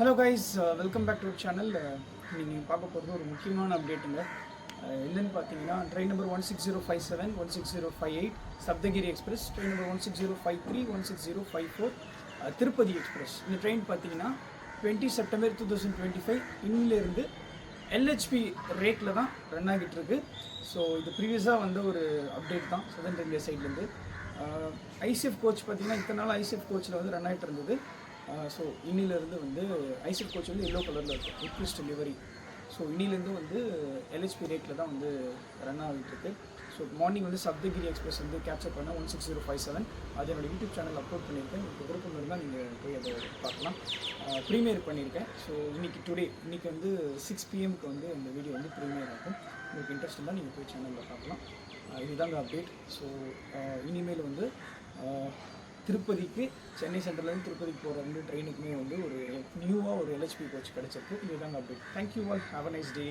Hello guys, welcome back to channel. நீங்கள் பார்க்க போகிறது ஒரு முக்கியமான அப்டேட்டுங்க. என்னென்னு பார்த்தீங்கன்னா, train number 16057, 16058 Saptagiri express, train number 16053, 16054 Tirupati express. இந்த ட்ரெயின் பார்த்தீங்கன்னா 20 செப்டம்பர் 2025 இன்னிலேருந்து எல்ஹெச்பி ரேட்டில் தான் ரன் ஆகிட்டு இருக்கு. ஸோ இது ப்ரீவியஸாக வந்த ஒரு அப்டேட் தான் சதர்ன் ரயில்வே சைட்லேருந்து. ஐசிஎஃப் கோச் பார்த்தீங்கன்னா இத்தனை நாள் ஐசிஎஃப் கோச்சில் வந்து ரன் ஆகிட்டு இருந்தது. ஸோ இன்னிலேருந்து வந்து ஐசிஎஃப் கோச் வந்து எல்லோ கலரில் இருக்கும், உட்கிறிஸ்ட் டெலிவரி. ஸோ இன்னிலேருந்து வந்து எல்ஹெச்பி ரேட்டில் தான் வந்து ரன் ஆகிட்டு இருக்கு. ஸோ மார்னிங் வந்து சப்தகிரி எக்ஸ்பிரஸ் வந்து கேப்சர் பண்ண 16057 அது என்னோட யூடியூப் சேனல் அப்லோட் பண்ணியிருக்கேன். உங்களுக்கு விருப்பம் இருந்தால் நீங்கள் போய் அதை பார்க்கலாம். ப்ரீமியர் பண்ணியிருக்கேன். ஸோ இன்றைக்கி வந்து 6 PM வந்து அந்த வீடியோ வந்து ப்ரீமியர் ஆகும். உங்களுக்கு இன்ட்ரெஸ்ட் இருந்தால் நீங்கள் போய் சேனலில் பார்க்கலாம். இதுதாங்க அப்டேட். ஸோ இனிமேல் வந்து திருப்பதிக்கு சென்னை சென்ட்ரலேருந்து திருப்பதிக்கு போகிற 2 ட்ரெயினுக்குமே வந்து ஒரு நியூவாக ஒரு எல்ஹெச்பி கோச் கிடச்சிருக்கு. இதுதாங்க update. Thank you all, have a nice day.